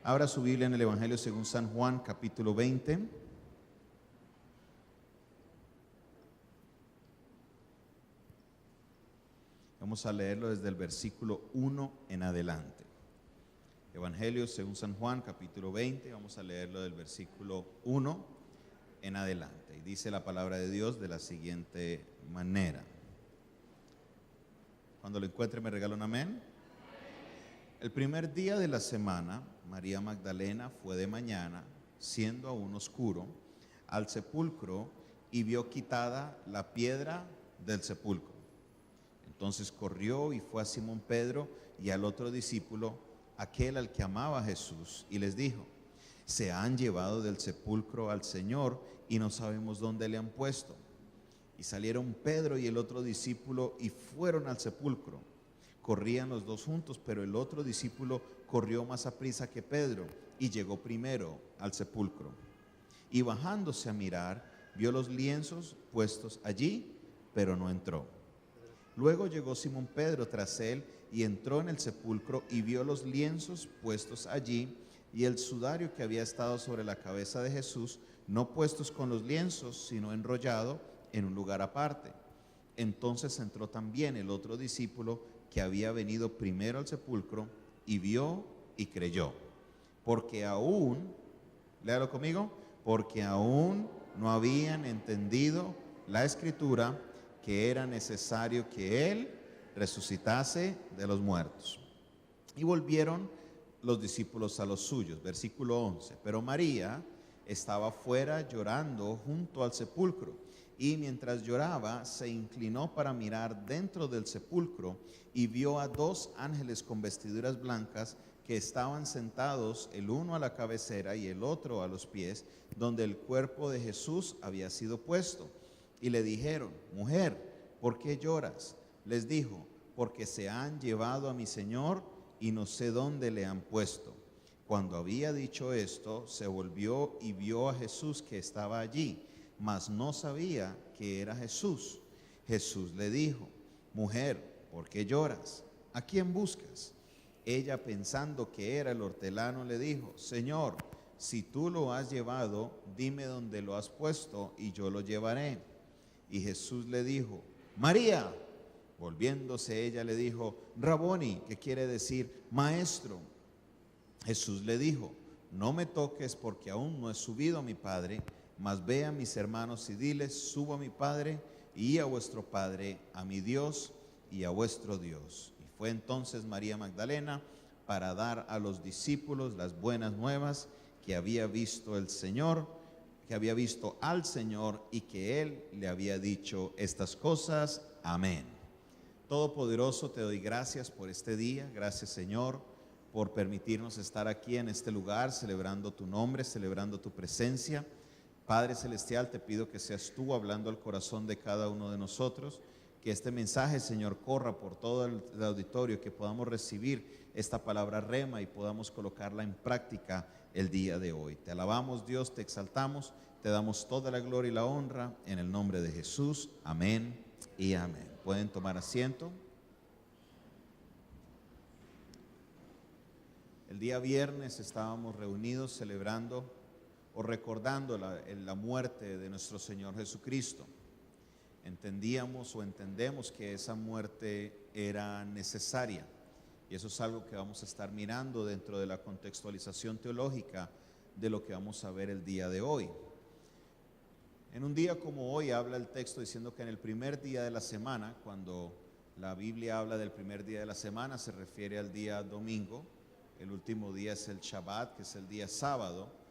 Abra su Biblia en el Evangelio según San Juan, capítulo 20. Vamos a leerlo desde el versículo 1 en adelante. Evangelio según San Juan, capítulo 20. Vamos a leerlo del versículo 1 en adelante. Y dice la palabra de Dios de la siguiente manera. Cuando lo encuentre, ¿me regala un amén? El primer día de la semana, María Magdalena fue de mañana, siendo aún oscuro, al sepulcro y vio quitada la piedra del sepulcro. Entonces corrió y fue a Simón Pedro y al otro discípulo, aquel al que amaba a Jesús, y les dijo: se han llevado del sepulcro al Señor y no sabemos dónde le han puesto. Y salieron Pedro y el otro discípulo y fueron al sepulcro. Corrían los dos juntos, pero el otro discípulo corrió más aprisa que Pedro y llegó primero al sepulcro. Y bajándose a mirar, vio los lienzos puestos allí, pero no entró. Luego llegó Simón Pedro tras él y entró en el sepulcro y vio los lienzos puestos allí y el sudario que había estado sobre la cabeza de Jesús, no puestos con los lienzos, sino enrollado en un lugar aparte. Entonces entró también el otro discípulo que había venido primero al sepulcro y vio y creyó. Porque aún, léalo conmigo, porque aún no habían entendido la escritura que era necesario que él resucitase de los muertos. Y volvieron los discípulos a los suyos. Versículo 11. Pero María estaba fuera llorando junto al sepulcro. Y mientras lloraba, se inclinó para mirar dentro del sepulcro y vio a dos ángeles con vestiduras blancas que estaban sentados, el uno a la cabecera y el otro a los pies, donde el cuerpo de Jesús había sido puesto. Y le dijeron: mujer, ¿por qué lloras? Les dijo: porque se han llevado a mi Señor y no sé dónde le han puesto. Cuando había dicho esto, se volvió y vio a Jesús que estaba allí, mas no sabía que era Jesús. Jesús le dijo: mujer, ¿por qué lloras? ¿A quién buscas? Ella, pensando que era el hortelano, le dijo: Señor, si tú lo has llevado, dime dónde lo has puesto y yo lo llevaré. Y Jesús le dijo: María. Volviéndose ella le dijo: Raboni, que quiere decir maestro. Jesús le dijo: no me toques, porque aún no he subido a mi Padre, mas ve a mis hermanos y diles: subo a mi Padre y a vuestro Padre, a mi Dios y a vuestro Dios. Y fue entonces María Magdalena para dar a los discípulos las buenas nuevas que había visto el Señor, que había visto al Señor y que Él le había dicho estas cosas. Amén. Todopoderoso, te doy gracias por este día. Gracias, Señor, por permitirnos estar aquí en este lugar, celebrando tu nombre, celebrando tu presencia. Padre Celestial, te pido que seas tú hablando al corazón de cada uno de nosotros, que este mensaje, Señor, corra por todo el auditorio, que podamos recibir esta palabra rema y podamos colocarla en práctica el día de hoy. Te alabamos, Dios, te exaltamos, te damos toda la gloria y la honra en el nombre de Jesús. Amén y amén. Pueden tomar asiento. El día viernes estábamos reunidos celebrando o recordando la muerte de nuestro Señor Jesucristo. Entendíamos o entendemos que esa muerte era necesaria, y eso es algo que vamos a estar mirando dentro de la contextualización teológica de lo que vamos a ver el día de hoy. En un día como hoy habla el texto diciendo que en el primer día de la semana, cuando la Biblia habla del primer día de la semana, se refiere al día domingo. El último día es el Shabbat, que es el día sábado.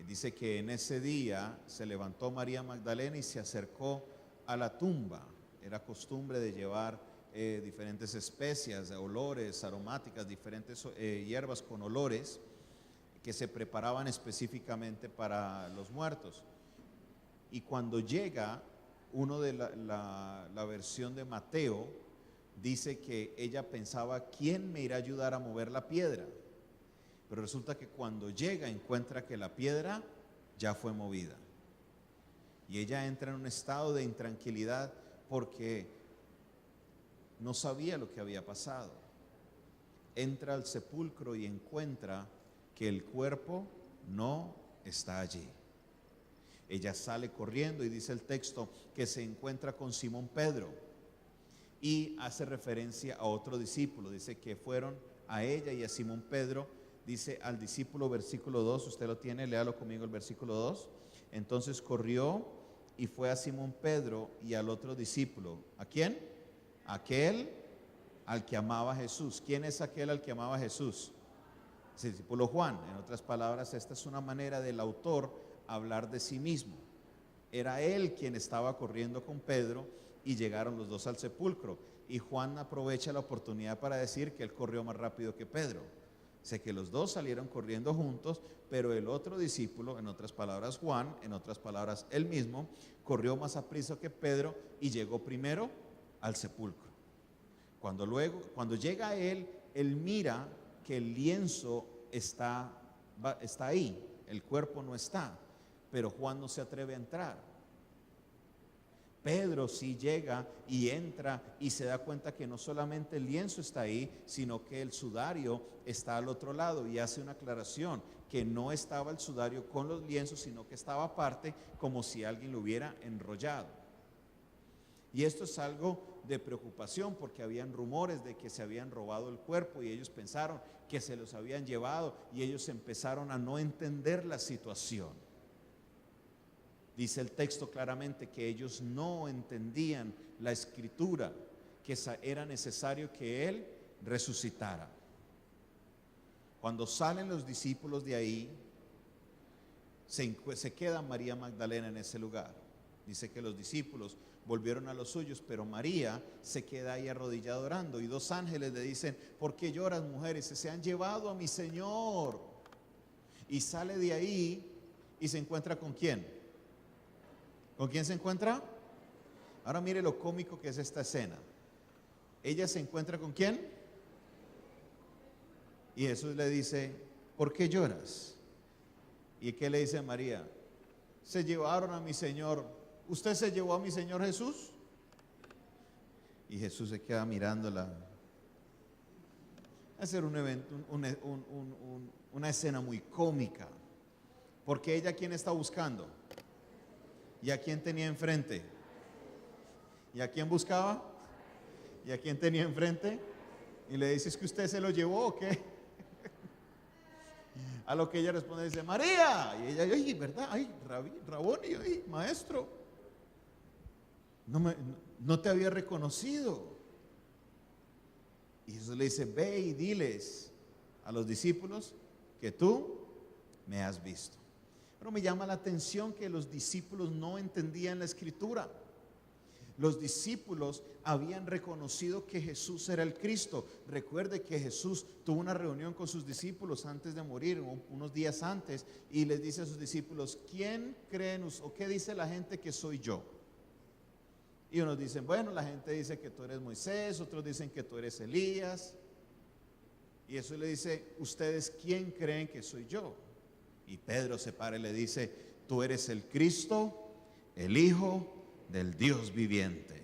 Dice que en ese día se levantó María Magdalena y se acercó a la tumba. Era costumbre de llevar diferentes especias, olores, aromáticas, diferentes hierbas con olores que se preparaban específicamente para los muertos. Y cuando llega, uno de la versión de Mateo dice que ella pensaba: ¿quién me irá a ayudar a mover la piedra? Pero resulta que cuando llega encuentra que la piedra ya fue movida. Y ella entra en un estado de intranquilidad porque no sabía lo que había pasado. Entra al sepulcro y encuentra que el cuerpo no está allí. Ella sale corriendo y dice el texto que se encuentra con Simón Pedro y hace referencia a otro discípulo. Dice que fueron a ella y a Simón Pedro. Dice al discípulo, versículo 2, usted lo tiene, léalo conmigo el versículo 2. Entonces corrió y fue a Simón Pedro y al otro discípulo. ¿A quién? Aquel al que amaba a Jesús. ¿Quién es aquel al que amaba a Jesús? Es el discípulo Juan. En otras palabras, esta es una manera del autor hablar de sí mismo. Era él quien estaba corriendo con Pedro y llegaron los dos al sepulcro. Y Juan aprovecha la oportunidad para decir que él corrió más rápido que Pedro. Sé que los dos salieron corriendo juntos, pero el otro discípulo, en otras palabras Juan, en otras palabras él mismo, corrió más aprisa que Pedro y llegó primero al sepulcro. Cuando llega él mira que el lienzo está ahí, el cuerpo no está, pero Juan no se atreve a entrar. Pedro sí llega y entra y se da cuenta que no solamente el lienzo está ahí, sino que el sudario está al otro lado, y hace una aclaración que no estaba el sudario con los lienzos, sino que estaba aparte, como si alguien lo hubiera enrollado. Y esto es algo de preocupación, porque habían rumores de que se habían robado el cuerpo y ellos pensaron que se los habían llevado, y ellos empezaron a no entender la situación. Dice el texto claramente que ellos no entendían la escritura, que era necesario que Él resucitara. Cuando salen los discípulos de ahí, se queda María Magdalena en ese lugar. Dice que los discípulos volvieron a los suyos, pero María se queda ahí arrodillada orando, y dos ángeles le dicen: ¿por qué lloras, mujer? Dice: se han llevado a mi Señor. Y sale de ahí y se encuentra ¿con quién? ¿Con quién se encuentra? Ahora mire lo cómico que es esta escena. Ella se encuentra ¿con quién? Y Jesús le dice: ¿por qué lloras? ¿Y qué le dice María? Se llevaron a mi Señor. ¿Usted se llevó a mi Señor Jesús? Y Jesús se queda mirándola. Va a ser un evento, una escena muy cómica, porque ella, ¿quién está buscando? ¿Y a quién tenía enfrente? ¿Y a quién buscaba? ¿Y a quién tenía enfrente? Y le dice: ¿es que usted se lo llevó o qué? A lo que ella responde, dice: María. Y ella: ay, ¿verdad? Ay, Raboni, ay, maestro, no te había reconocido. Y Jesús le dice: ve y diles a los discípulos que tú me has visto. Pero me llama la atención que los discípulos no entendían la escritura. Los discípulos habían reconocido que Jesús era el Cristo. Recuerde que Jesús tuvo una reunión con sus discípulos antes de morir, unos días antes, y les dice a sus discípulos: ¿quién creen o qué dice la gente que soy yo? Y unos dicen: bueno, la gente dice que tú eres Moisés, otros dicen que tú eres Elías. Y Jesús le dice: ¿ustedes quién creen que soy yo? Y Pedro se para y le dice: tú eres el Cristo, el Hijo del Dios viviente.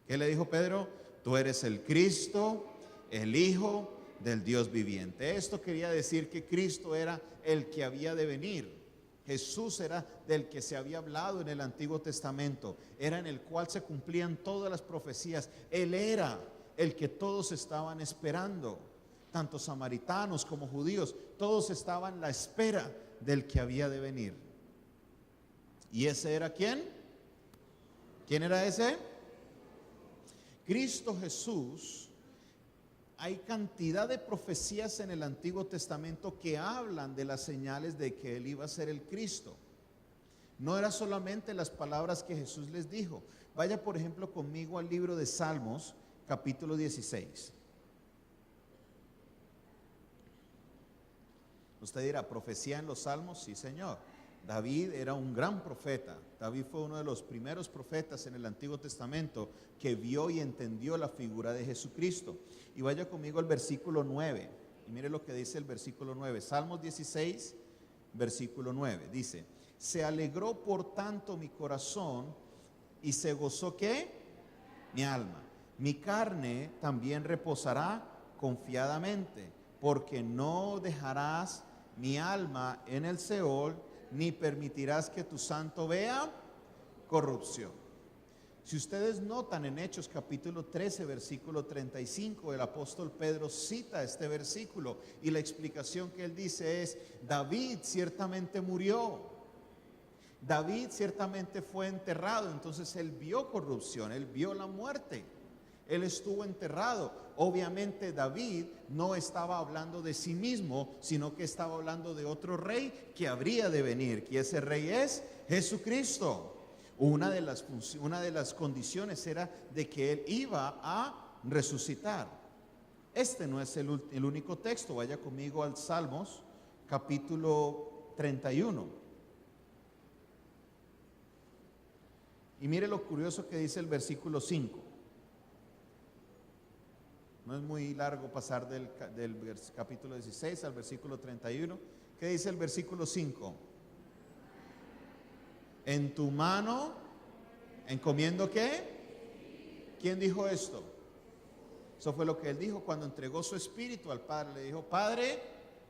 ¿Qué le dijo Pedro? Tú eres el Cristo, el Hijo del Dios viviente. Esto quería decir que Cristo era el que había de venir. Jesús era del que se había hablado en el Antiguo Testamento, era en el cual se cumplían todas las profecías. Él era el que todos estaban esperando, tanto samaritanos como judíos, todos estaban a la espera del que había de venir. ¿Y ese era quién? ¿Quién era ese? Cristo Jesús. Hay cantidad de profecías en el Antiguo Testamento que hablan de las señales de que Él iba a ser el Cristo. No era solamente las palabras que Jesús les dijo. Vaya por ejemplo conmigo al libro de Salmos, capítulo 16. Usted dirá: ¿profecía en los Salmos? Sí, señor. David era un gran profeta. David fue uno de los primeros profetas en el Antiguo Testamento que vio y entendió la figura de Jesucristo. Y vaya conmigo al versículo 9. Y mire lo que dice el versículo 9. Salmos 16, versículo 9. Dice: se alegró por tanto mi corazón y se gozó ¿qué? Mi alma. Mi carne también reposará confiadamente, porque no dejarás mi alma en el Seol, ni permitirás que tu santo vea corrupción. Si ustedes notan en Hechos capítulo 13, versículo 35, el apóstol Pedro cita este versículo y la explicación que él dice es: David ciertamente murió, David ciertamente fue enterrado, entonces él vio corrupción, él vio la muerte, él estuvo enterrado. Obviamente David no estaba hablando de sí mismo, sino que estaba hablando de otro rey que habría de venir, que ese rey es Jesucristo. Una de las condiciones era de que él iba a resucitar. Este no es el único texto. Vaya conmigo al Salmos capítulo 31. Y mire lo curioso que dice el versículo 5. No es muy largo pasar del capítulo 16 al versículo 31. ¿Qué dice el versículo 5? En tu mano encomiendo ¿qué? ¿Quién dijo esto? Eso fue lo que él dijo cuando entregó su espíritu al Padre. Le dijo: Padre,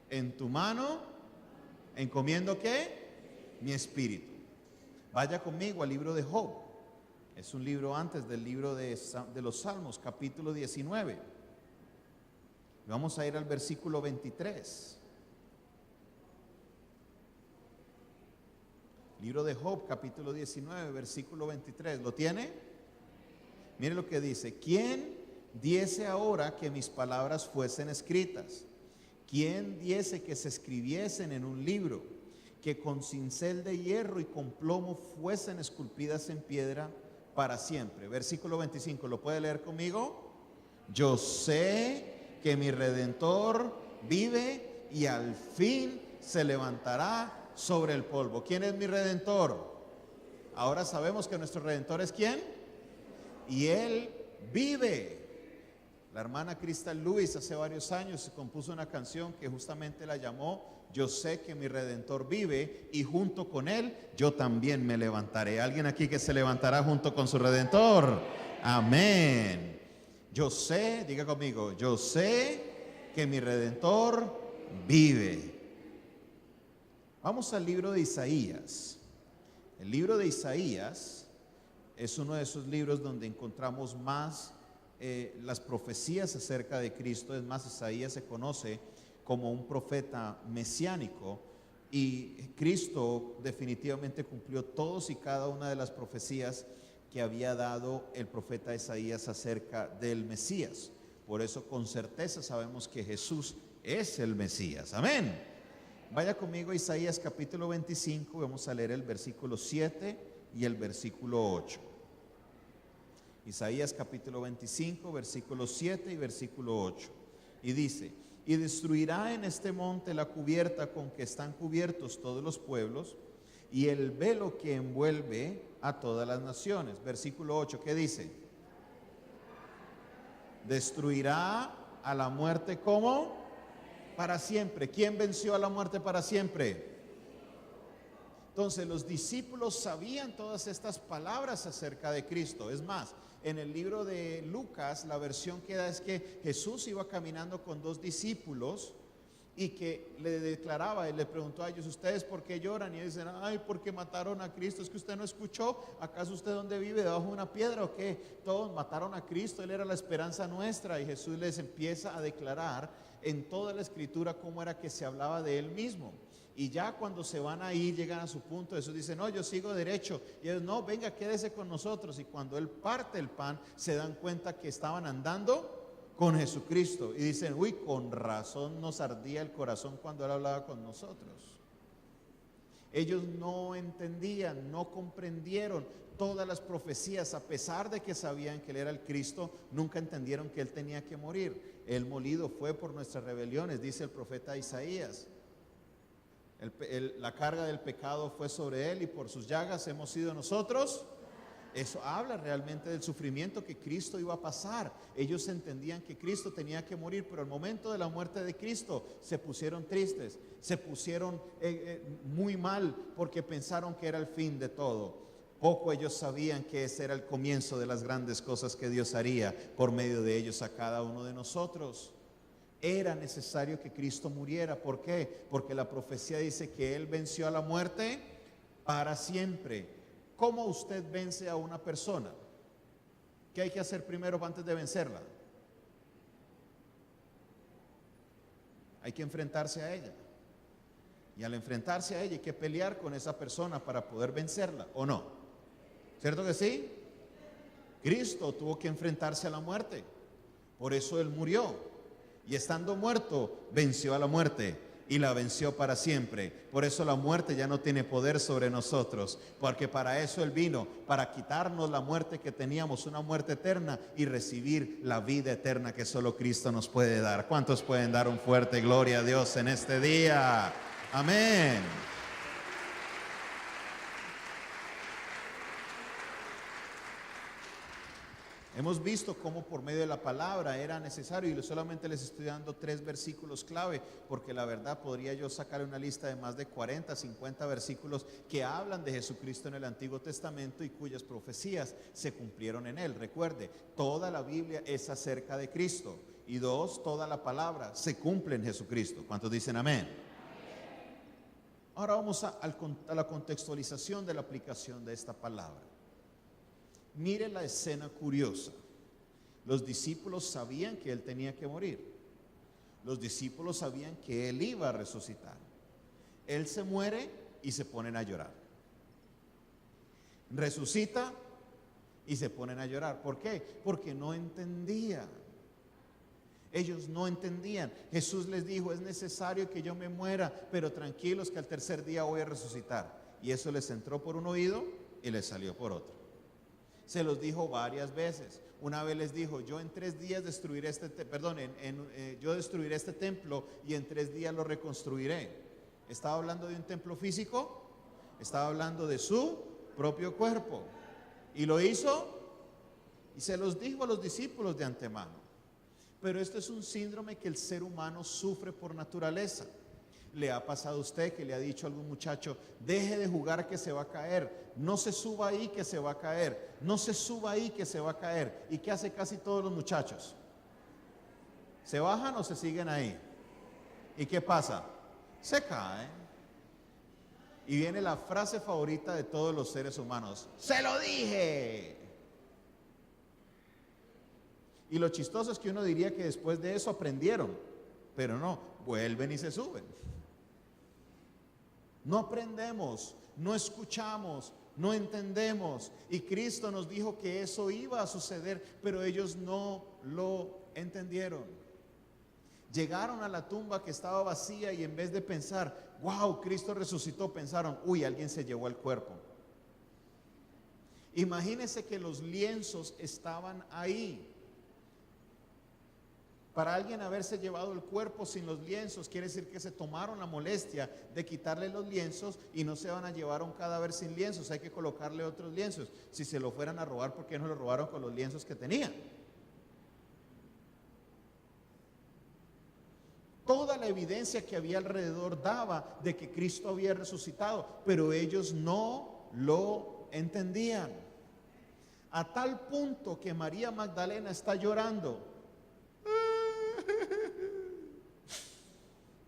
en tu mano encomiendo ¿qué? Mi espíritu. Vaya conmigo al libro de Job. Es un libro antes del libro de los Salmos, capítulo 19. Vamos a ir al versículo 23. Libro de Job, capítulo 19, versículo 23. ¿Lo tiene? Mire lo que dice: ¿Quién diese ahora que mis palabras fuesen escritas? ¿Quién diese que se escribiesen en un libro? Que con cincel de hierro y con plomo fuesen esculpidas en piedra para siempre. Versículo 25, ¿lo puede leer conmigo? Yo sé que mi Redentor vive y al fin se levantará sobre el polvo. ¿Quién es mi Redentor? Ahora sabemos que nuestro Redentor es ¿quién? Y Él vive. La hermana Crystal Lewis hace varios años compuso una canción que justamente la llamó Yo sé que mi Redentor vive y junto con Él yo también me levantaré. ¿Alguien aquí que se levantará junto con su Redentor? Amén. Yo sé, diga conmigo, yo sé que mi Redentor vive. Vamos al libro de Isaías. El libro de Isaías es uno de esos libros donde encontramos más las profecías acerca de Cristo. Es más, Isaías se conoce como un profeta mesiánico y Cristo definitivamente cumplió todos y cada una de las profecías que había dado el profeta Isaías acerca del Mesías. Por eso con certeza sabemos que Jesús es el Mesías. Amén. Vaya conmigo a Isaías capítulo 25, vamos a leer el versículo 7 y el versículo 8. Isaías capítulo 25, versículo 7 y versículo 8. Y dice: y destruirá en este monte la cubierta con que están cubiertos todos los pueblos y el velo que envuelve a todas las naciones. Versículo 8, ¿qué dice? Destruirá a la muerte como para siempre. ¿Quién venció a la muerte para siempre? Entonces los discípulos sabían todas estas palabras acerca de Cristo. Es más, en el libro de Lucas la versión que da es que Jesús iba caminando con dos discípulos y que le declaraba y le preguntó a ellos: ¿ustedes por qué lloran? Y ellos dicen: ay, porque mataron a Cristo. ¿Es que usted no escuchó? ¿Acaso usted dónde vive? ¿Debajo de una piedra o qué? Todos mataron a Cristo, Él era la esperanza nuestra. Y Jesús les empieza a declarar en toda la escritura cómo era que se hablaba de Él mismo. Y ya cuando se van a ir, llegan a su punto, Jesús dice: no, yo sigo derecho. Y ellos: no, venga, quédese con nosotros. Y cuando Él parte el pan, se dan cuenta que estaban andando con Jesucristo. Y dicen: uy, con razón nos ardía el corazón cuando Él hablaba con nosotros. Ellos no entendían, no comprendieron todas las profecías. A pesar de que sabían que Él era el Cristo, nunca entendieron que Él tenía que morir. Él molido fue por nuestras rebeliones, dice el profeta Isaías. La carga del pecado fue sobre Él y por sus llagas hemos sido nosotros. Eso habla realmente del sufrimiento que Cristo iba a pasar. Ellos entendían que Cristo tenía que morir, pero al momento de la muerte de Cristo se pusieron tristes, se pusieron muy mal porque pensaron que era el fin de todo. Poco ellos sabían que ese era el comienzo de las grandes cosas que Dios haría por medio de ellos a cada uno de nosotros. Era necesario que Cristo muriera. ¿Por qué? Porque la profecía dice que Él venció a la muerte para siempre. ¿Cómo usted vence a una persona? ¿Qué hay que hacer primero antes de vencerla? Hay que enfrentarse a ella. Y al enfrentarse a ella hay que pelear con esa persona para poder vencerla, ¿o no? ¿Cierto que sí? Cristo tuvo que enfrentarse a la muerte. Por eso Él murió. Y estando muerto, venció a la muerte y la venció para siempre. Por eso la muerte ya no tiene poder sobre nosotros, porque para eso Él vino, para quitarnos la muerte que teníamos, una muerte eterna, y recibir la vida eterna que solo Cristo nos puede dar. ¿Cuántos pueden dar un fuerte gloria a Dios en este día? Amén. Hemos visto cómo por medio de la palabra era necesario, y solamente les estoy dando 3 versículos clave, porque la verdad podría yo sacar una lista de más de 40, 50 versículos que hablan de Jesucristo en el Antiguo Testamento y cuyas profecías se cumplieron en Él. Recuerde, toda la Biblia es acerca de Cristo. Y 2, toda la palabra se cumple en Jesucristo. ¿Cuántos dicen amén? Ahora vamos a la contextualización de la aplicación de esta palabra. Mire la escena curiosa. Los discípulos sabían que Él tenía que morir. Los discípulos sabían que Él iba a resucitar. Él se muere y se ponen a llorar. Resucita y se ponen a llorar. ¿Por qué? Porque no entendían. Ellos no entendían. Jesús les dijo: es necesario que yo me muera, pero tranquilos que al tercer día voy a resucitar. Y eso les entró por un oído y les salió por otro. Se los dijo varias veces. Una vez les dijo: yo en 3 días destruiré yo destruiré este templo y en 3 días lo reconstruiré. ¿Estaba hablando de un templo físico? Estaba hablando de su propio cuerpo. Y lo hizo, y se los dijo a los discípulos de antemano. Pero esto es un síndrome que el ser humano sufre por naturaleza. ¿Le ha pasado a usted que le ha dicho a algún muchacho: deje de jugar que se va a caer, no se suba ahí que se va a caer, no se suba ahí que se va a caer? ¿Y qué hace casi todos los muchachos? ¿Se bajan o se siguen ahí? ¿Y qué pasa? Se caen. Y viene la frase favorita de todos los seres humanos: ¡se lo dije! Y lo chistoso es que uno diría que después de eso aprendieron, pero no, vuelven y se suben. No aprendemos, no escuchamos, no entendemos. Y Cristo nos dijo que eso iba a suceder, pero ellos no lo entendieron. Llegaron a la tumba que estaba vacía y en vez de pensar: wow, Cristo resucitó, pensaron: uy, alguien se llevó el cuerpo. Imagínense que los lienzos estaban ahí. Para alguien haberse llevado el cuerpo sin los lienzos, quiere decir que se tomaron la molestia de quitarle los lienzos, y no se van a llevar un cadáver sin lienzos, hay que colocarle otros lienzos. Si se lo fueran a robar, ¿por qué no lo robaron con los lienzos que tenían? Toda la evidencia que había alrededor daba de que Cristo había resucitado, pero ellos no lo entendían. A tal punto que María Magdalena está llorando.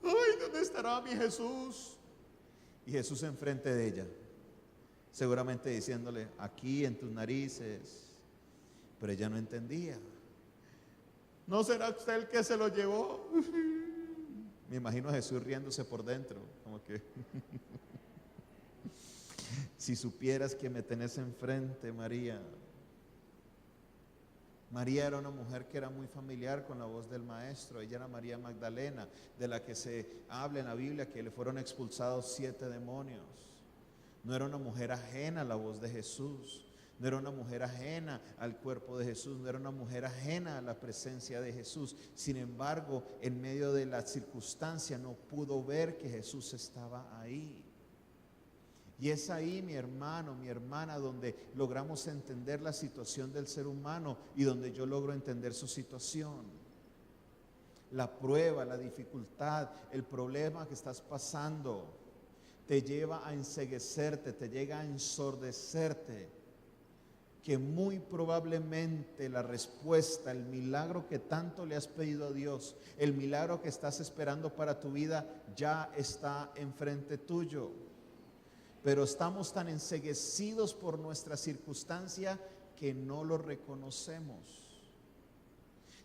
¡Ay, dónde estará mi Jesús! Y Jesús enfrente de ella, seguramente diciéndole: aquí en tus narices. Pero ella no entendía. ¿No será usted el que se lo llevó? Me imagino a Jesús riéndose por dentro, como que si supieras que me tenés enfrente, María. María era una mujer que era muy familiar con la voz del Maestro. Ella era María Magdalena, de la que se habla en la Biblia que le fueron expulsados 7 demonios. No era una mujer ajena a la voz de Jesús, no era una mujer ajena al cuerpo de Jesús, no era una mujer ajena a la presencia de Jesús. Sin embargo, en medio de la circunstancia no pudo ver que Jesús estaba ahí. Y es ahí, mi hermano, mi hermana, donde logramos entender la situación del ser humano y donde yo logro entender su situación. La prueba, la dificultad, el problema que estás pasando te lleva a enceguecerte, te llega a ensordecerte. que muy probablemente la respuesta, el milagro que tanto le has pedido a Dios, el milagro que estás esperando para tu vida, ya está enfrente tuyo. Pero estamos tan enceguecidos por nuestra circunstancia que no lo reconocemos.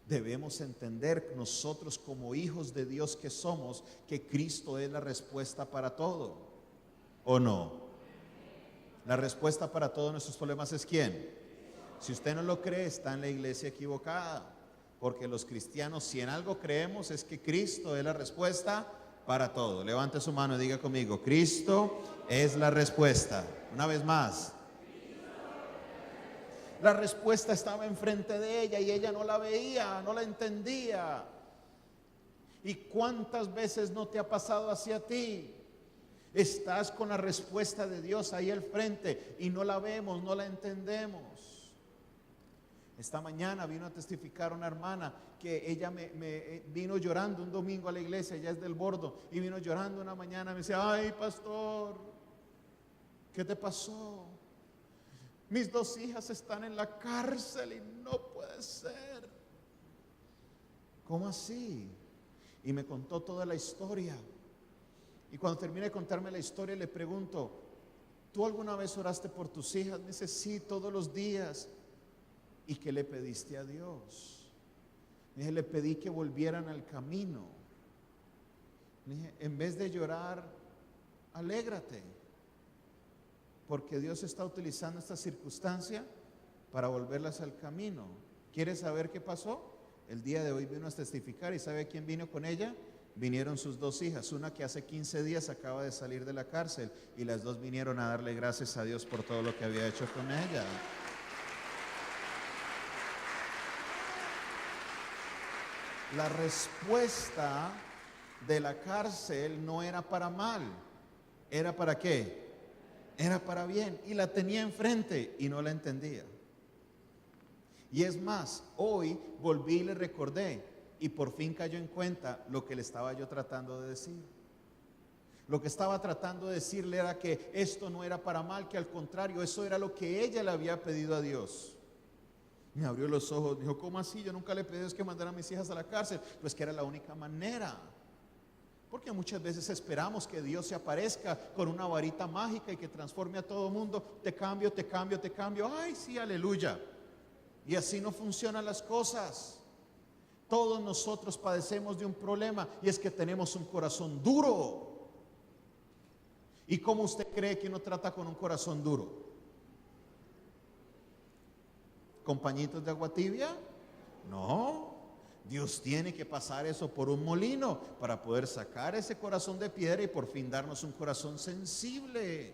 Debemos entender nosotros como hijos de Dios que somos, que Cristo es la respuesta para todo, ¿o no? La respuesta para todos nuestros problemas es ¿quién? Si usted no lo cree, está en la iglesia equivocada, porque los cristianos, si en algo creemos, es que Cristo es la respuesta para todo. Levante su mano y diga conmigo: Cristo es la respuesta. Una vez más. La respuesta estaba enfrente de ella y ella no la veía, no la entendía. ¿Y cuántas veces no te ha pasado así a ti? Estás con la respuesta de Dios ahí al frente y no la vemos, no la entendemos. Esta mañana vino a testificar una hermana que ella me vino llorando un domingo a la iglesia, ella es del Bordo, y vino llorando una mañana, me decía: ay, pastor, ¿qué te pasó? Mis 2 hijas están en la cárcel y no puede ser. ¿Cómo así? Y me contó toda la historia. Y cuando terminé de contarme la historia, le pregunto: ¿tú alguna vez oraste por tus hijas? Me dice: sí, todos los días. ¿Y qué le pediste a Dios? Me dije: le pedí que volvieran al camino. Le dije: en vez de llorar, alégrate, porque Dios está utilizando esta circunstancia para volverlas al camino. ¿Quieres saber qué pasó? El día de hoy vino a testificar, y ¿sabe quién vino con ella? Vinieron sus 2 hijas, una que hace 15 días acaba de salir de la cárcel, y las 2 vinieron a darle gracias a Dios por todo lo que había hecho con ella. La respuesta de la cárcel no era para mal, ¿era para qué? Era para bien, y la tenía enfrente y no la entendía. Y es más, hoy volví y le recordé, y por fin cayó en cuenta lo que le estaba yo tratando de decir. Lo que estaba tratando de decirle era que esto no era para mal, que al contrario, eso era lo que ella le había pedido a Dios. Me abrió los ojos, dijo: ¿cómo así? Yo nunca le pedí a Dios que mandara a mis hijas a la cárcel. Pues que era la única manera. Porque muchas veces esperamos que Dios se aparezca con una varita mágica y que transforme a todo mundo. Te cambio, te cambio, te cambio. Ay, sí, aleluya. Y así no funcionan las cosas. Todos nosotros padecemos de un problema, y es que tenemos un corazón duro. ¿Y cómo usted cree que uno trata con un corazón duro? ¿Con pañitos de agua tibia? No. Dios tiene que pasar eso por un molino para poder sacar ese corazón de piedra y por fin darnos un corazón sensible.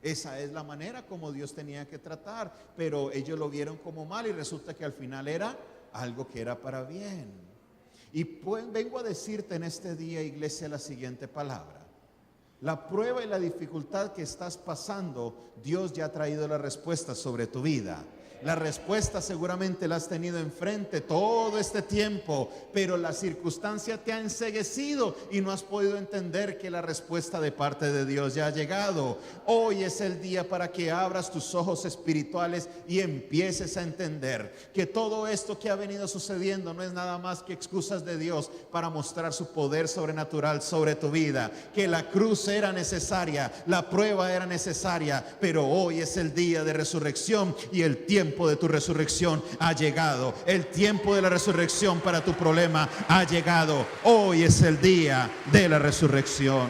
Esa es la manera como Dios tenía que tratar, pero ellos lo vieron como mal y resulta que al final era algo que era para bien. Y pues vengo a decirte en este día, iglesia, la siguiente palabra: la prueba y la dificultad que estás pasando, Dios ya ha traído la respuesta sobre tu vida. La respuesta seguramente la has tenido enfrente todo este tiempo, pero la circunstancia te ha enceguecido y no has podido entender que la respuesta de parte de Dios ya ha llegado. Hoy es el día para que abras tus ojos espirituales y empieces a entender que todo esto que ha venido sucediendo no es nada más que excusas de Dios para mostrar su poder sobrenatural sobre tu vida. Que la cruz era necesaria, la prueba era necesaria, pero hoy es el día de resurrección y el tiempo de tu resurrección ha llegado. El tiempo de la resurrección para tu problema ha llegado. Hoy es el día de la resurrección.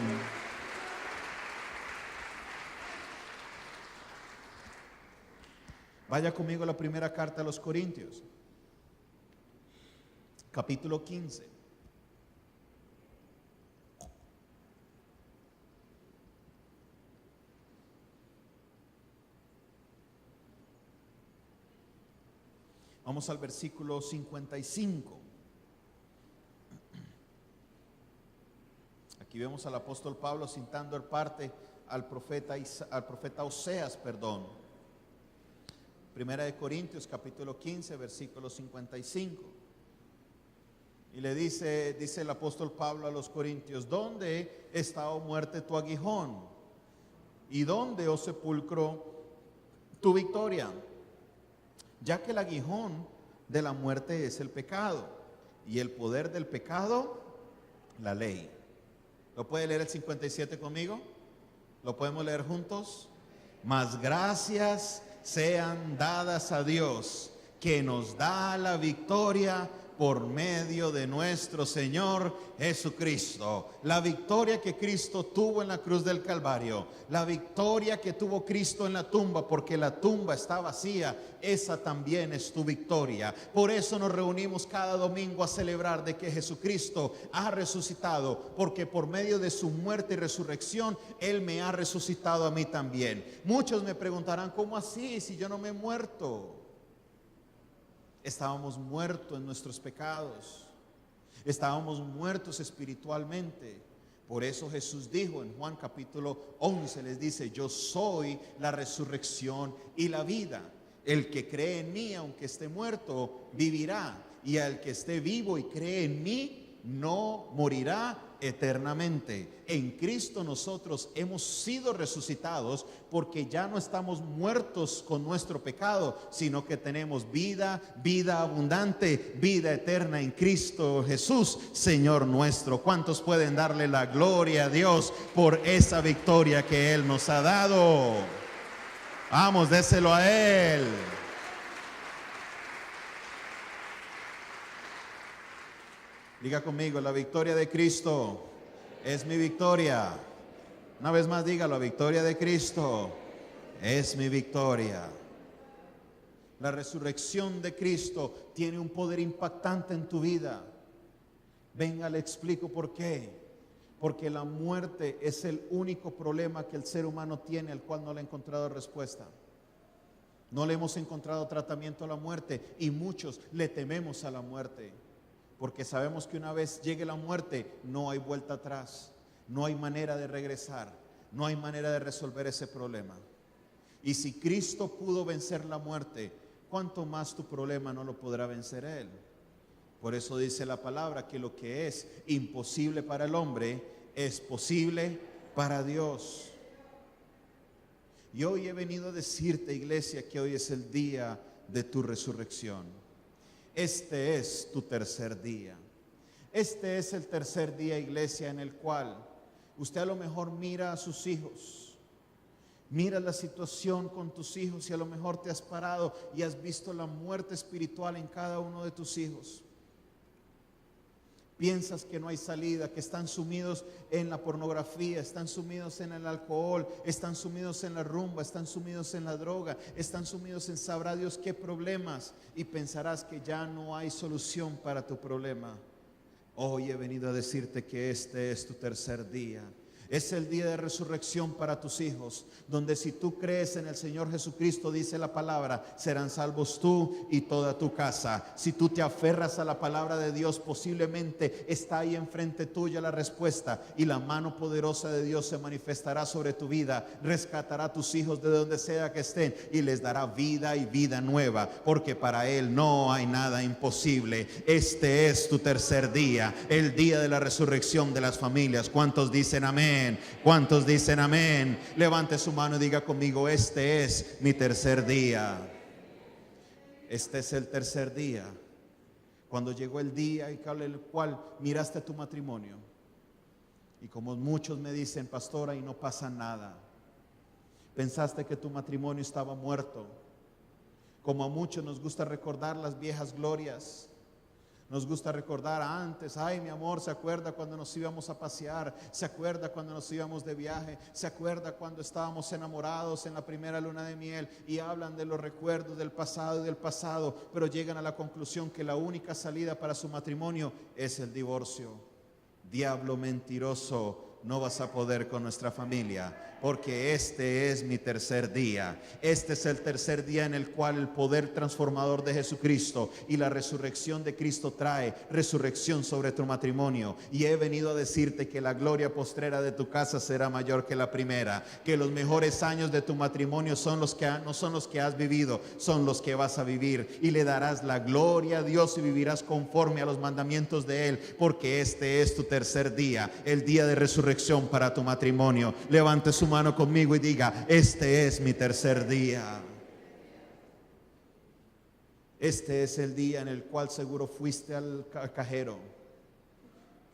Vaya conmigo a la primera carta a los Corintios, capítulo 15. Vamos al versículo 55. Aquí vemos al apóstol Pablo citando en parte al profeta Oseas, Primera de Corintios, capítulo 15, versículo 55. Y le dice el apóstol Pablo a los corintios: ¿dónde está, oh muerte, tu aguijón? ¿Y dónde, oh sepulcro, tu victoria? ya que el aguijón de la muerte es el pecado, y el poder del pecado, la ley. ¿Lo puede leer el 57 conmigo? ¿Lo podemos leer juntos? Mas gracias sean dadas a Dios, que nos da la victoria por medio de nuestro Señor Jesucristo. La victoria que Cristo tuvo en la cruz del Calvario, la victoria que tuvo Cristo en la tumba, porque la tumba está vacía, esa también es tu victoria. Por eso nos reunimos cada domingo a celebrar de que Jesucristo ha resucitado, porque por medio de su muerte y resurrección, Él me ha resucitado a mí también. Muchos me preguntarán, ¿cómo así si yo no me he muerto? Estábamos muertos en nuestros pecados, estábamos muertos espiritualmente. Por eso Jesús dijo en Juan capítulo 11, les dice: yo soy la resurrección y la vida. El que cree en mí, aunque esté muerto, vivirá. Y al que esté vivo y cree en mí, no morirá eternamente. En Cristo nosotros hemos sido resucitados, porque ya no estamos muertos con nuestro pecado, sino que tenemos vida, vida abundante, vida eterna en Cristo Jesús, Señor nuestro. ¿Cuántos pueden darle la gloria a Dios por esa victoria que Él nos ha dado? Vamos, déselo a Él. Diga conmigo: la victoria de Cristo es mi victoria. Una vez más, diga: la victoria de Cristo es mi victoria. La resurrección de Cristo tiene un poder impactante en tu vida. Venga, le explico por qué. Porque la muerte es el único problema que el ser humano tiene, al cual no le ha encontrado respuesta. No le hemos encontrado tratamiento a la muerte, y muchos le tememos a la muerte, porque sabemos que una vez llegue la muerte, no hay vuelta atrás, no hay manera de regresar, no hay manera de resolver ese problema. Y si Cristo pudo vencer la muerte, ¿cuánto más tu problema no lo podrá vencer Él? Por eso dice la palabra que lo que es imposible para el hombre es posible para Dios. Y hoy he venido a decirte, iglesia, que hoy es el día de tu resurrección. Este es tu tercer día. Este es el tercer día, iglesia, en el cual usted a lo mejor mira a sus hijos, mira la situación con tus hijos, y a lo mejor te has parado y has visto la muerte espiritual en cada uno de tus hijos. Piensas que no hay salida, que están sumidos en la pornografía, están sumidos en el alcohol, están sumidos en la rumba, están sumidos en la droga, están sumidos en sabrá Dios qué problemas, y pensarás que ya no hay solución para tu problema. Hoy he venido a decirte que este es tu tercer día. Es el día de resurrección para tus hijos, donde si tú crees en el Señor Jesucristo, dice la palabra, serán salvos tú y toda tu casa. Si tú te aferras a la palabra de Dios, posiblemente está ahí enfrente tuya la respuesta, y la mano poderosa de Dios se manifestará sobre tu vida, rescatará a tus hijos de donde sea que estén y les dará vida y vida nueva, porque para Él no hay nada imposible. Este es tu tercer día, el día de la resurrección de las familias. ¿Cuántos dicen amén? ¿Cuántos dicen amén? Levante su mano y diga conmigo: este es mi tercer día. Este es el tercer día. Cuando llegó el día en el cual miraste tu matrimonio, y como muchos me dicen: pastora, y no pasa nada. Pensaste que tu matrimonio estaba muerto. Como a muchos nos gusta recordar las viejas glorias, nos gusta recordar antes: ay, mi amor, ¿se acuerda cuando nos íbamos a pasear? ¿Se acuerda cuando nos íbamos de viaje? ¿Se acuerda cuando estábamos enamorados en la primera luna de miel? Y hablan de los recuerdos del pasado y del pasado, pero llegan a la conclusión que la única salida para su matrimonio es el divorcio. Diablo mentiroso, no vas a poder con nuestra familia, porque este es mi tercer día. Este es el tercer día en el cual el poder transformador de Jesucristo y la resurrección de Cristo trae resurrección sobre tu matrimonio. Y he venido a decirte que la gloria postrera de tu casa será mayor que la primera, que los mejores años de tu matrimonio no son los que has vivido, son los que vas a vivir, y le darás la gloria a Dios y vivirás conforme a los mandamientos de Él, porque este es tu tercer día, el día de resurrección para tu matrimonio. Levante su mano conmigo y diga: este es mi tercer día. Este es el día en el cual seguro fuiste al cajero,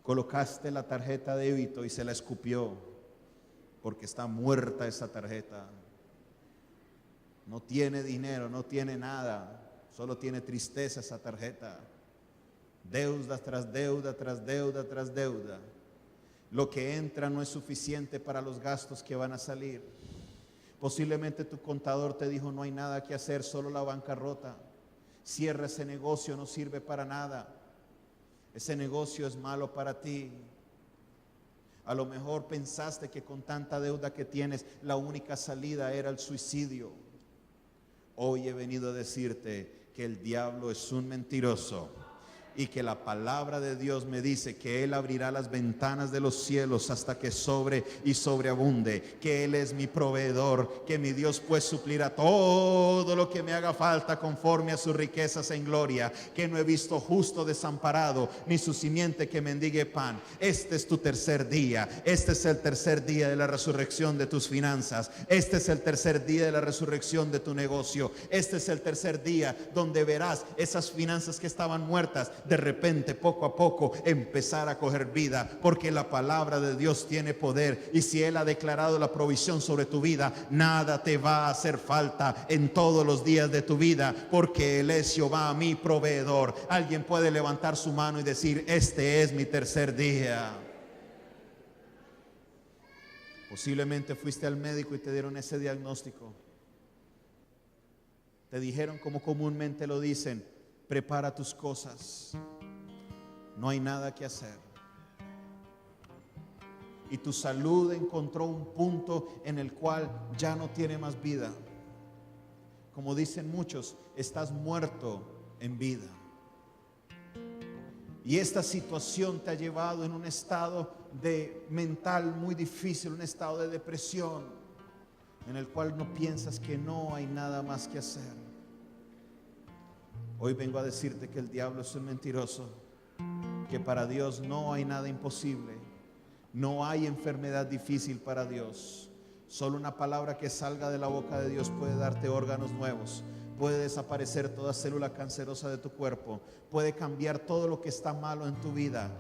colocaste la tarjeta de débito y se la escupió, porque está muerta esa tarjeta. No tiene dinero, no tiene nada, solo tiene tristeza esa tarjeta. Deuda tras deuda, tras deuda, tras deuda. Lo que entra no es suficiente para los gastos que van a salir. Posiblemente tu contador te dijo: no hay nada que hacer, solo la bancarrota. Cierra ese negocio, no sirve para nada. Ese negocio es malo para ti. A lo mejor pensaste que con tanta deuda que tienes, la única salida era el suicidio. Hoy he venido a decirte que el diablo es un mentiroso y que la palabra de Dios me dice que Él abrirá las ventanas de los cielos hasta que sobre y sobreabunde, que Él es mi proveedor, que mi Dios pues suplirá todo lo que me haga falta conforme a sus riquezas en gloria, que no he visto justo desamparado, ni su simiente que mendigue pan. Este es tu tercer día, este es el tercer día de la resurrección de tus finanzas, este es el tercer día de la resurrección de tu negocio, este es el tercer día donde verás esas finanzas que estaban muertas de repente, poco a poco, empezar a coger vida, porque la palabra de Dios tiene poder, y si Él ha declarado la provisión sobre tu vida, nada te va a hacer falta en todos los días de tu vida, porque Él es Jehová mi proveedor. Alguien puede levantar su mano y decir: este es mi tercer día. Posiblemente fuiste al médico y te dieron ese diagnóstico. Te dijeron, como comúnmente lo dicen: prepara tus cosas, no hay nada que hacer. Y tu salud encontró un punto en el cual ya no tiene más vida. Como dicen muchos, estás muerto en vida. Y esta situación te ha llevado en un estado mental muy difícil, un estado de depresión, en el cual no piensas que no hay nada más que hacer. Hoy vengo a decirte que el diablo es un mentiroso, que para Dios no hay nada imposible, no hay enfermedad difícil para Dios. Solo una palabra que salga de la boca de Dios puede darte órganos nuevos, puede desaparecer toda célula cancerosa de tu cuerpo, puede cambiar todo lo que está malo en tu vida.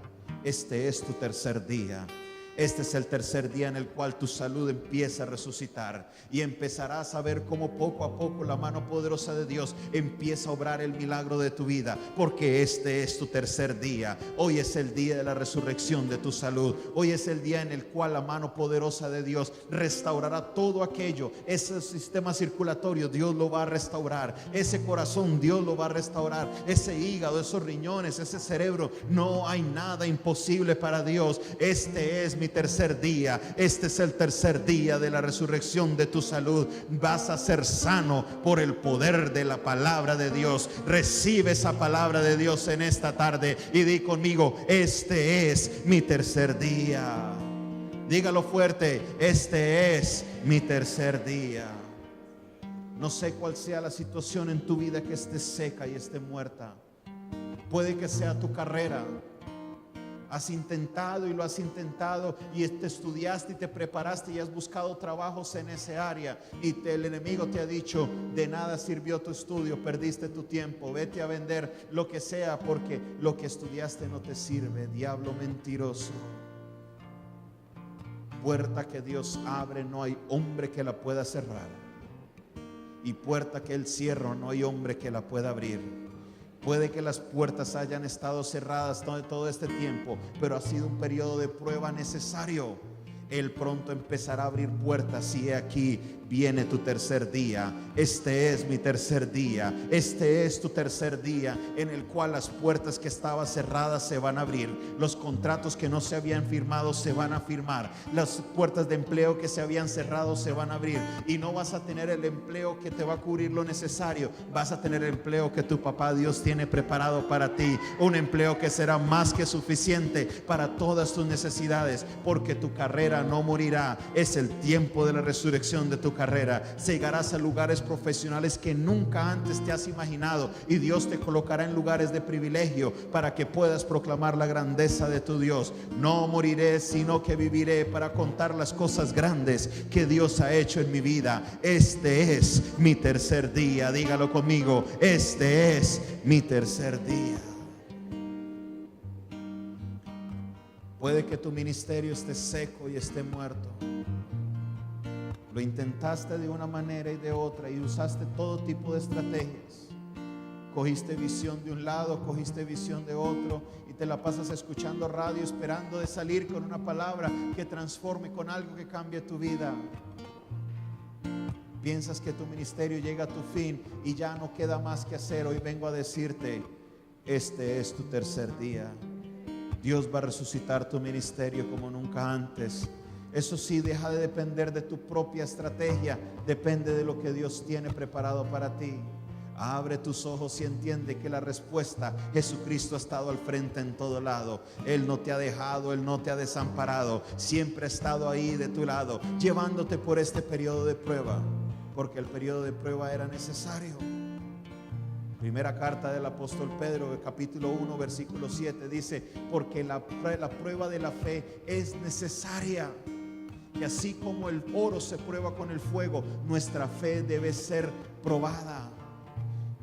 Este es tu tercer día. Este es el tercer día en el cual tu salud empieza a resucitar y empezarás a ver cómo poco a poco la mano poderosa de Dios empieza a obrar el milagro de tu vida, porque este es tu tercer día. Hoy es el día de la resurrección de tu salud. Hoy es el día en el cual la mano poderosa de Dios restaurará todo aquello. Ese sistema circulatorio Dios lo va a restaurar, ese corazón Dios lo va a restaurar, ese hígado, esos riñones, ese cerebro. No hay nada imposible para Dios. Este es mi tercer día. Este es el tercer día de la resurrección de tu salud. Vas a ser sano por el poder de la palabra de Dios. Recibe esa palabra de Dios en esta tarde y di conmigo: este es mi tercer día. Dígalo fuerte: este es mi tercer día. No sé cuál sea la situación en tu vida que esté seca y esté muerta. Puede que sea tu carrera. Has intentado y lo has intentado y te estudiaste y te preparaste y has buscado trabajos en ese área y el enemigo te ha dicho: de nada sirvió tu estudio, perdiste tu tiempo, vete a vender lo que sea porque lo que estudiaste no te sirve. Diablo mentiroso. Puerta que Dios abre, no hay hombre que la pueda cerrar, y puerta que Él cierra, no hay hombre que la pueda abrir. Puede que las puertas hayan estado cerradas todo este tiempo, pero ha sido un periodo de prueba necesario. Él pronto empezará a abrir puertas y he aquí viene tu tercer día. Este es mi tercer día. Este es tu tercer día en el cual las puertas que estaban cerradas se van a abrir. Los contratos que no se habían firmado se van a firmar. Las puertas de empleo que se habían cerrado se van a abrir. Y no vas a tener el empleo que te va a cubrir lo necesario. Vas a tener el empleo que tu papá Dios tiene preparado para ti. Un empleo que será más que suficiente para todas tus necesidades, porque tu carrera no morirá. Es el tiempo de la resurrección de tu carrera. carrera. Llegarás a lugares profesionales que nunca antes te has imaginado, y Dios te colocará en lugares de privilegio para que puedas proclamar la grandeza de tu Dios. No moriré, sino que viviré para contar las cosas grandes que Dios ha hecho en mi vida. Este es mi tercer día. Dígalo conmigo: este es mi tercer día. Puede que tu ministerio esté seco y esté muerto. Lo intentaste de una manera y de otra y usaste todo tipo de estrategias. Cogiste visión de un lado, cogiste visión de otro, y te la pasas escuchando radio esperando de salir con una palabra que transforme, con algo que cambie tu vida. Piensas que tu ministerio llega a tu fin y ya no queda más que hacer. Hoy vengo a decirte: este es tu tercer día. Dios va a resucitar tu ministerio como nunca antes. Eso sí, deja de depender de tu propia estrategia. Depende de lo que Dios tiene preparado para ti. Abre tus ojos y entiende que la respuesta: Jesucristo ha estado al frente en todo lado. Él no te ha dejado, Él no te ha desamparado. Siempre ha estado ahí de tu lado, llevándote por este periodo de prueba, porque el periodo de prueba era necesario. Primera carta del apóstol Pedro, capítulo 1, versículo 7, dice: porque la prueba de la fe es necesaria, que así como el oro se prueba con el fuego, nuestra fe debe ser probada.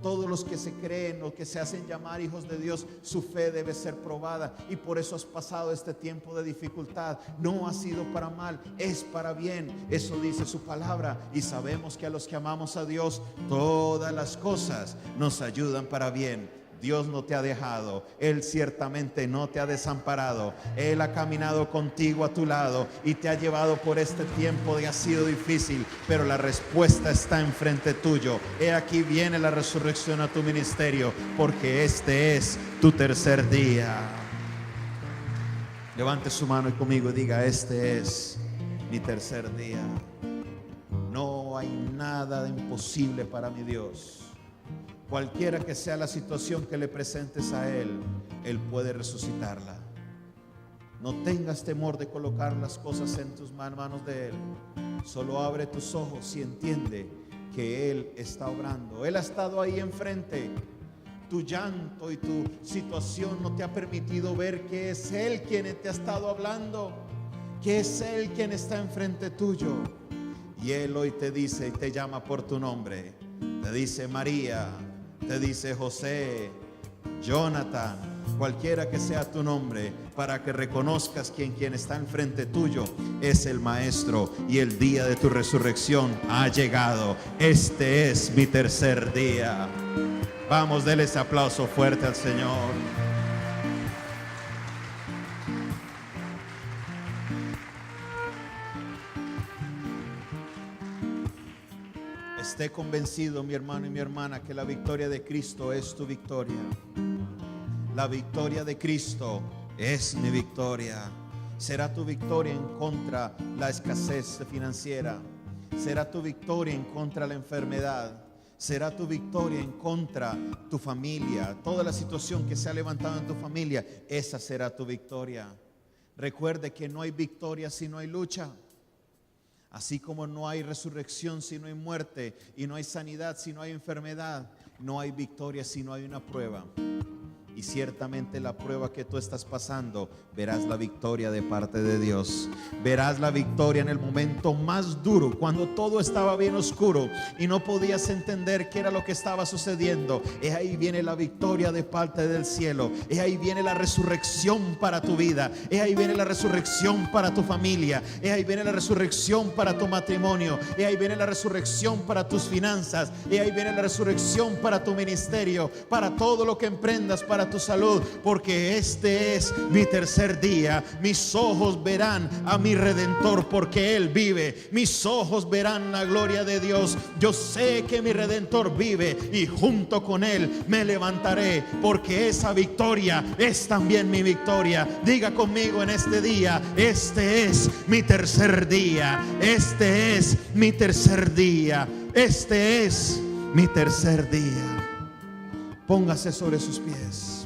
Todos los que se creen o que se hacen llamar hijos de Dios, su fe debe ser probada. Y por eso has pasado este tiempo de dificultad. No ha sido para mal, es para bien. Eso dice su palabra. Y sabemos que a los que amamos a Dios, todas las cosas nos ayudan para bien. Dios no te ha dejado, Él ciertamente no te ha desamparado. Él ha caminado contigo a tu lado y te ha llevado por este tiempo que ha sido difícil, pero la respuesta está enfrente tuyo. He aquí viene la resurrección a tu ministerio, porque este es tu tercer día. Levante su mano y conmigo diga: este es mi tercer día. No hay nada imposible para mi Dios. Cualquiera que sea la situación que le presentes a Él, Él puede resucitarla. No tengas temor de colocar las cosas en tus manos de Él. Solo abre tus ojos y entiende que Él está obrando. Él ha estado ahí enfrente. Tu llanto y tu situación no te ha permitido ver que es Él quien te ha estado hablando, que es Él quien está enfrente tuyo. Y Él hoy te dice y te llama por tu nombre. Te dice María, te dice José, Jonathan, cualquiera que sea tu nombre, para que reconozcas que quien está enfrente tuyo es el Maestro, y el día de tu resurrección ha llegado. Este es mi tercer día. Vamos, denle ese aplauso fuerte al Señor. Esté convencido, mi hermano y mi hermana, que la victoria de Cristo es tu victoria. La victoria de Cristo es mi victoria. Será tu victoria en contra la escasez financiera. Será tu victoria en contra la enfermedad. Será tu victoria en contra tu familia. Toda la situación que se ha levantado en tu familia, esa será tu victoria. Recuerde que no hay victoria si no hay lucha. Así como no hay resurrección si no hay muerte, y no hay sanidad si no hay enfermedad, no hay victoria si no hay una prueba. Y ciertamente la prueba que tú estás pasando, verás la victoria de parte de Dios. Verás la victoria en el momento más duro, cuando todo estaba bien oscuro y no podías entender qué era lo que estaba sucediendo. Ahí viene la victoria de parte del cielo. Ahí viene la resurrección para tu vida. Ahí viene la resurrección para tu familia. Ahí viene la resurrección para tu matrimonio. Ahí viene la resurrección para tus finanzas. Ahí viene la resurrección para tu ministerio, para todo lo que emprendas, para tu salud, porque este es mi tercer día. Mis ojos verán a mi Redentor, porque Él vive. Mis ojos verán la gloria de Dios. Yo sé que mi Redentor vive, y junto con Él me levantaré, porque esa victoria es también mi victoria. Diga conmigo en este día: este es mi tercer día. Este es mi tercer día. Este es mi tercer día. Póngase sobre sus pies.